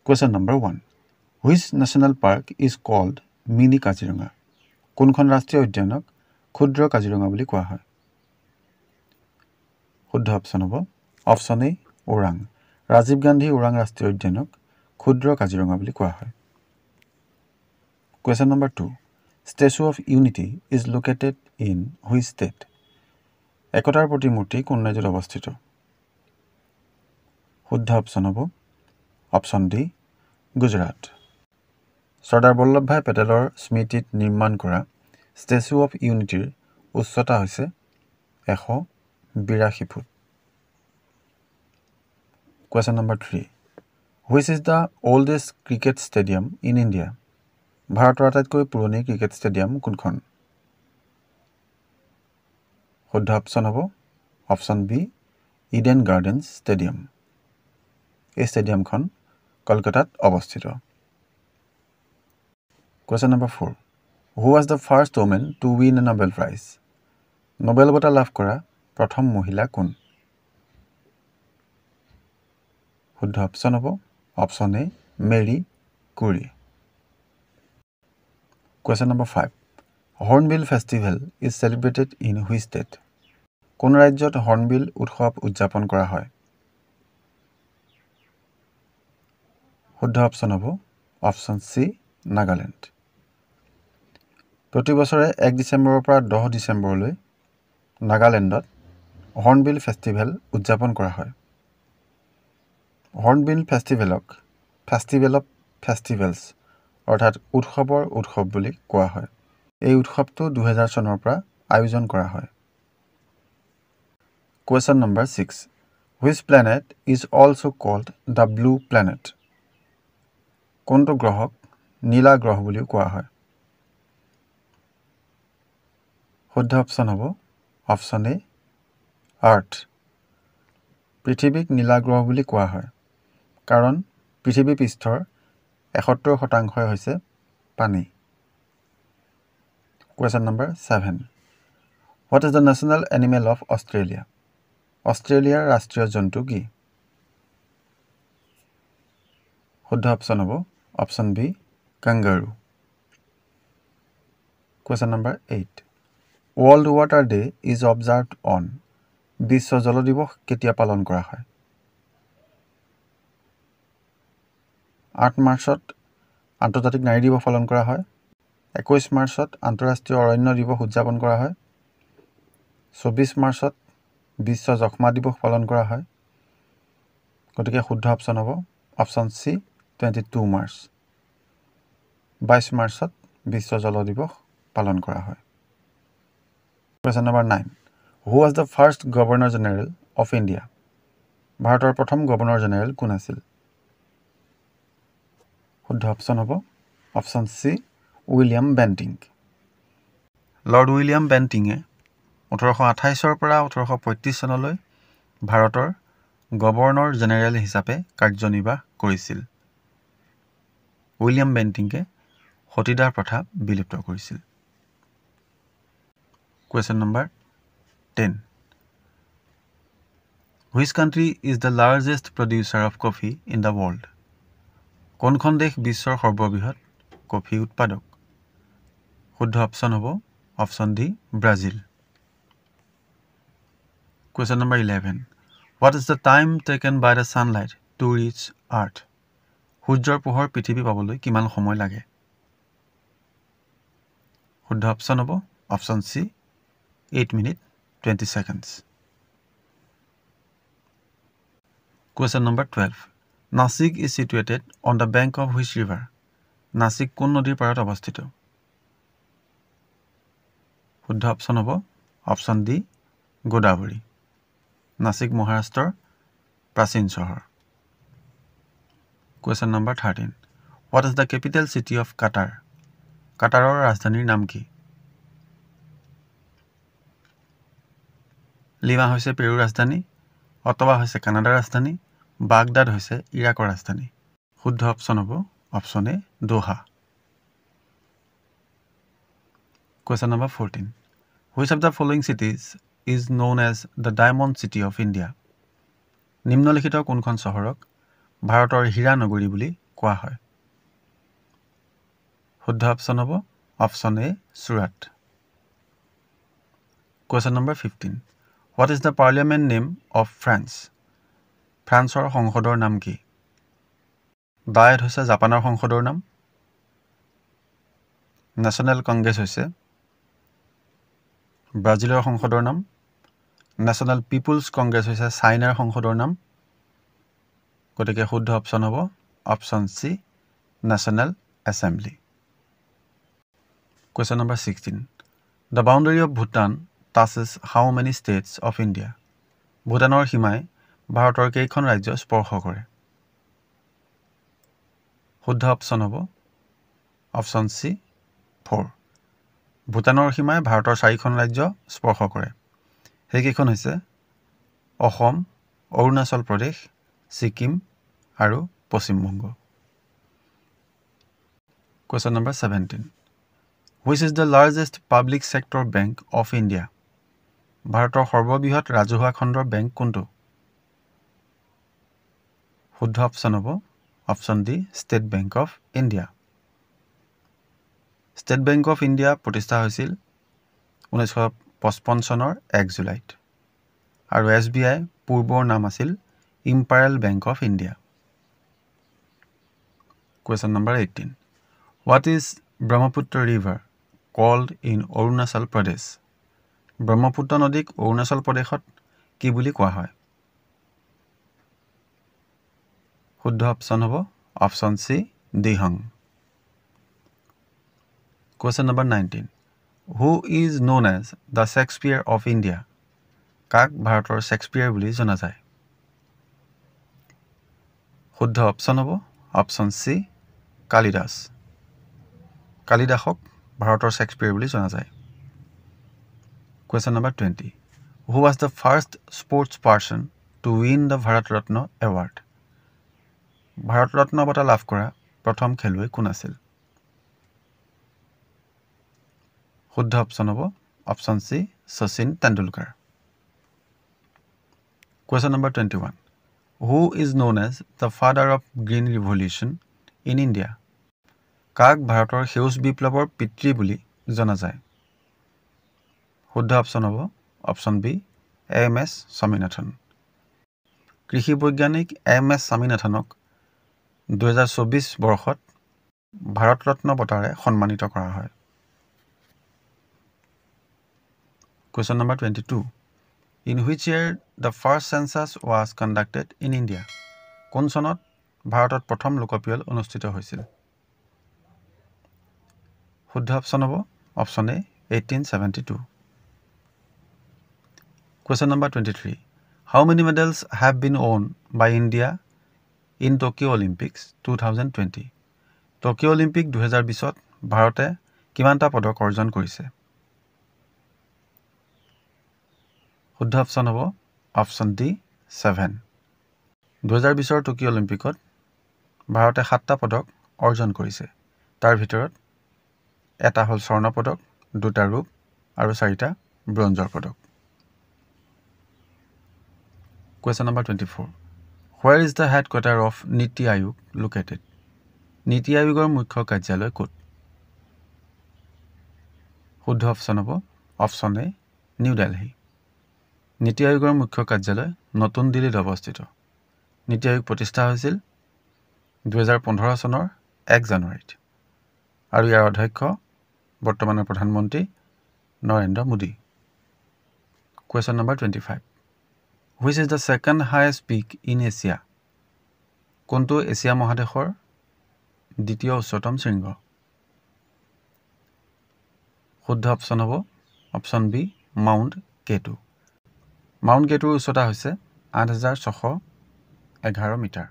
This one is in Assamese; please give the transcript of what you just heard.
Question number 1. Which national park is called Mini Kaziranga? কোনখন ৰাষ্ট্ৰীয় উদ্যানক ক্ষুদ্ৰ কাজিৰঙা বুলি কোৱা হয়? শুদ্ধ অপচন হ'ব অপচন এ ওৰাং। ৰাজীৱ গান্ধী ওৰাং ৰাষ্ট্ৰীয় উদ্যানক ক্ষুদ্ৰ কাজিৰঙা বুলি কোৱা হয়। Question number 2. Statue of Unity is located in which state? একতাৰ প্ৰতিমূৰ্তি কোন ৰাজ্যত অৱস্থিত? শুদ্ধ অপচন হ'ব অপচন ডি গুজৰাট। চৰ্দাৰ বল্লভভাই পেটেলৰ স্মৃতিত নিৰ্মাণ কৰা ষ্টেচু অফ ইউনিটিৰ উচ্চতা হৈছে 182 foot. Question number 3. Which is the oldest cricket stadium in India? ভাৰতৰ আটাইতকৈ পুৰণি ক্ৰিকেট ষ্টেডিয়াম কোনখন? শুদ্ধ অপচন হ'ব অপচন বি ইডেন গাৰ্ডেন্স ষ্টেডিয়াম। এই ষ্টেডিয়ামখন কলকাতাত অৱস্থিত। Question number 4. Who was the first woman to win a Nobel Prize? Nobel বঁটা লাভ কৰা প্ৰথম মহিলা কোন? শুদ্ধ অপচন হ'ব option A Marie কুৰী। Question number 5. Hornbill Festival is celebrated in which state? কোন ৰাজ্যত হৰ্ণবিল উৎসৱ উদযাপন কৰা হয়? শুদ্ধ অপচন হ'ব অপচন চি নাগালেণ্ড। প্ৰতি বছৰে 1 ডিচেম্বৰৰ পৰা 10 ডিচেম্বৰলৈ নাগালেণ্ডত হৰ্ণবিল ফেষ্টিভেল উদযাপন কৰা হয়। হৰ্ণবিল ফেষ্টিভেলক ফেষ্টিভেল অফ ফেষ্টিভেলছ অৰ্থাৎ উৎসৱৰ উৎসৱ বুলি কোৱা হয়। এই উৎসৱটো 2000 চনৰ পৰা আয়োজন কৰা হয়। Question number 6. Which planet is also called the blue planet? কোনটো গ্ৰহক নীলা গ্ৰহ বুলিও কোৱা হয়? শুদ্ধ অপচন হ'ব অপচন এ আৰ্থ। পৃথিৱীক নীলা গ্ৰহ বুলি কোৱা হয় কাৰণ পৃথিৱী পৃষ্ঠৰ 71% হৈছে পানী। Question number 7. What is the national animal of Australia? অষ্ট্ৰেলিয়াৰ ৰাষ্ট্ৰীয় জন্তু কি? শুদ্ধ অপচন হ'ব অপচন B kangaroo. Question number 8. World Water Day is observed on বিশ্ব জল দিৱস কেতিয়া পালন কৰা হয়? 8 মাৰ্চত আন্তৰ্জাতিক নাৰী দিৱস পালন কৰা হয়। 21 মাৰ্চত আন্তঃৰাষ্ট্ৰীয় অৰণ্য দিৱস উদযাপন কৰা হয়। 24 মাৰ্চত বিশ্ব যক্ষ্মা দিৱস পালন কৰা হয়। গতিকে শুদ্ধ অপচন হ'ব অপচন চি 22 মাৰ্চ। 22 মাৰ্চত বিশ্ব জল দিৱস পালন কৰা হয়। Question number 9. Who was the first Governor General of India? ভাৰতৰ প্ৰথম গভৰ্ণৰ জেনেৰেল কোন আছিল? শুদ্ধ অপচন হ'ব অপচন C William Bentinck. Lord William বেণ্টিঙে 1828 পৰা 1835 চনলৈ ভাৰতৰ গভৰ্ণৰ জেনেৰেল হিচাপে কাৰ্যনিৰ্বাহ কৰিছিল। উইলিয়াম বেণ্টিঙে সতীদাহ প্ৰথা বিলুপ্ত কৰিছিল। Question number 10. Which country is the largest producer of coffee in the world? কোনখন দেশ বিশ্বৰ সৰ্ববৃহৎ কফি উৎপাদক? শুদ্ধ অপচন হ'ব option D Brazil. Question number 11. What is the time taken by the sunlight to reach earth? সূৰ্যৰ পোহৰ পৃথিৱী পাবলৈ কিমান সময় লাগে? শুদ্ধ অপচন হ'ব অপচন C 8 minutes 20 seconds. Question number 12. Nasik is situated on the bank of which river? Nasik কোন নদীৰ পাৰত অৱস্থিত? শুদ্ধ অপচন হ'ব অপচন ডি গোদাবৰী। নাসিক মহাৰাষ্ট্ৰৰ প্ৰাচীন চহৰ। Question number 13. What is the capital city of Qatar? কাটাৰৰ ৰাজধানীৰ নাম কি? লিমা হৈছে পেৰুৰ ৰাজধানী, অটৱা হৈছে কানাডাৰ ৰাজধানী, বাগদাদ হৈছে ইৰাকৰ ৰাজধানী। শুদ্ধ অপচন হ'ব option A Doha. Question number 14. Which of the following cities is known as the Diamond City of India? নিম্নলিখিত কোনখন চহৰক ভাৰতৰ হীৰা নগৰী বুলি কোৱা হয়? শুদ্ধ অপশ্যন হ'ব option A Surat. Question number 15. What is the parliament name of France? ফ্ৰান্সৰ সংসদৰ নাম কি? ডায়েট হৈছে জাপানৰ সংসদৰ নাম। নেশ্যনেল কংগ্ৰেছ হৈছে ব্ৰাজিলৰ সংসদৰ নাম। নেশ্যনেল পিপুলছ কংগ্ৰেছ হৈছে চাইনাৰ সংসদৰ নাম। গতিকে শুদ্ধ অপশ্যন হ'ব option C national assembly. Question number 16. The boundary of Bhutan touches how many states of India? ভূটানৰ সীমাই ভাৰতৰ কেইখন ৰাজ্য স্পৰ্শ কৰে? শুদ্ধ অপশ্যন হ'ব অপশ্যন চি 4। ভূটানৰ সীমাই ভাৰতৰ 4খন ৰাজ্য স্পৰ্শ কৰে। সেইকেইখন হৈছে অসম, অৰুণাচল প্ৰদেশ, ছিকিম আৰু Paschimbanga. Question number 17. Which is the largest public sector bank of India? ভাৰতৰ সৰ্ববৃহৎ ৰাজহুৱা খণ্ডৰ বেংক কোনটো? শুদ্ধ অপশ্যন হ'ব option D state bank of India. State bank of India প্ৰতিষ্ঠা হৈছিল 1955 চনৰ 1 জুলাইত আৰু SBI পূৰ্বৰ নাম আছিল Imperial Bank of India. Question number 18. What is Brahmaputra river called in Arunachal Pradesh? Brahmaputra নদীক অৰুণাচল প্ৰদেশত কি বুলি কোৱা হয়? শুদ্ধ অপশ্যন হ'ব option C Dihang. Question number 19. Who is known as the Shakespeare of India? কাক ভাৰতৰ শ্বেক্সপিয়াৰ বুলি জনা যায়? শুদ্ধ অপশ্যন হ'ব অপশ্যন চি কালিদাস। কালিদাসক ভাৰতৰ শ্বেক্সপিয়াৰ বুলি জনা যায়। Question number 20. Who was the first sports person to win the Bharat Ratna Award? Bharat Ratna বঁটা লাভ কৰা প্ৰথম খেলুৱৈ কোন আছিল? শুদ্ধ অপশ্যন হ'ব option C Sachin Tendulkar. Question number 21. Who is known as the father of Green Revolution in India? কাক ভাৰতৰ সেউজ বিপ্লৱৰ পিতৃ বুলি জনা যায়? শুদ্ধ অপশ্যন হ'ব অপশ্যন বি AM.S. স্বামীনাথন। কৃষি বৈজ্ঞানিক AM.S. স্বামীনাথনক 2024 বৰ্ষত ভাৰত ৰত্ন বঁটাৰে সন্মানিত কৰা হয়। Question number 22. In which year the first census was conducted in India? কোন চনত ভাৰতত প্ৰথম লোকপিয়ল অনুষ্ঠিত হৈছিল? শুদ্ধ অপশ্যন হ'ব option A 1872। Question number 23. How many medals have been won by India in Tokyo Olympics 2020? Tokyo' Olympic 2020ত ভাৰতে কিমানটা পদক অৰ্জন কৰিছে? শুদ্ধ অপশ্যন হ'ব অপশ্যন ডি 7। 2020ৰ টকিঅ' অলিম্পিকত ভাৰতে 7টা পদক অৰ্জন কৰিছে। তাৰ ভিতৰত এটা হ'ল স্বৰ্ণ পদক, 2টা ৰূপ আৰু 4টা ব্ৰঞ্জৰ পদক। Question number 24. Where is the headquarter of Niti Aayog located? নীতি আয়োগৰ মুখ্য কাৰ্যালয় ক'ত? শুদ্ধ অপশ্যন হ'ব অপশ্যন এ নিউ দিল্লী। নীতি আয়োগৰ মুখ্য কাৰ্যালয় নতুন দিল্লীত অৱস্থিত। নীতি আয়োগ প্ৰতিষ্ঠা হৈছিল 2015 চনৰ 1 জানুৱাৰীত আৰু ইয়াৰ অধ্যক্ষ বৰ্তমানৰ প্ৰধানমন্ত্ৰী Narendra Modi. Question number 25. Which is the second highest peak in Asia? কোনটো এছিয়া মহাদেশৰ দ্বিতীয় উচ্চতম শৃংগ? শুদ্ধ অপশ্যন হ'ব অপশ্যন বি মাউণ্ট কেটু। মাউণ্ট কেটুৰ উচ্চতা হৈছে 8611 মিটাৰ।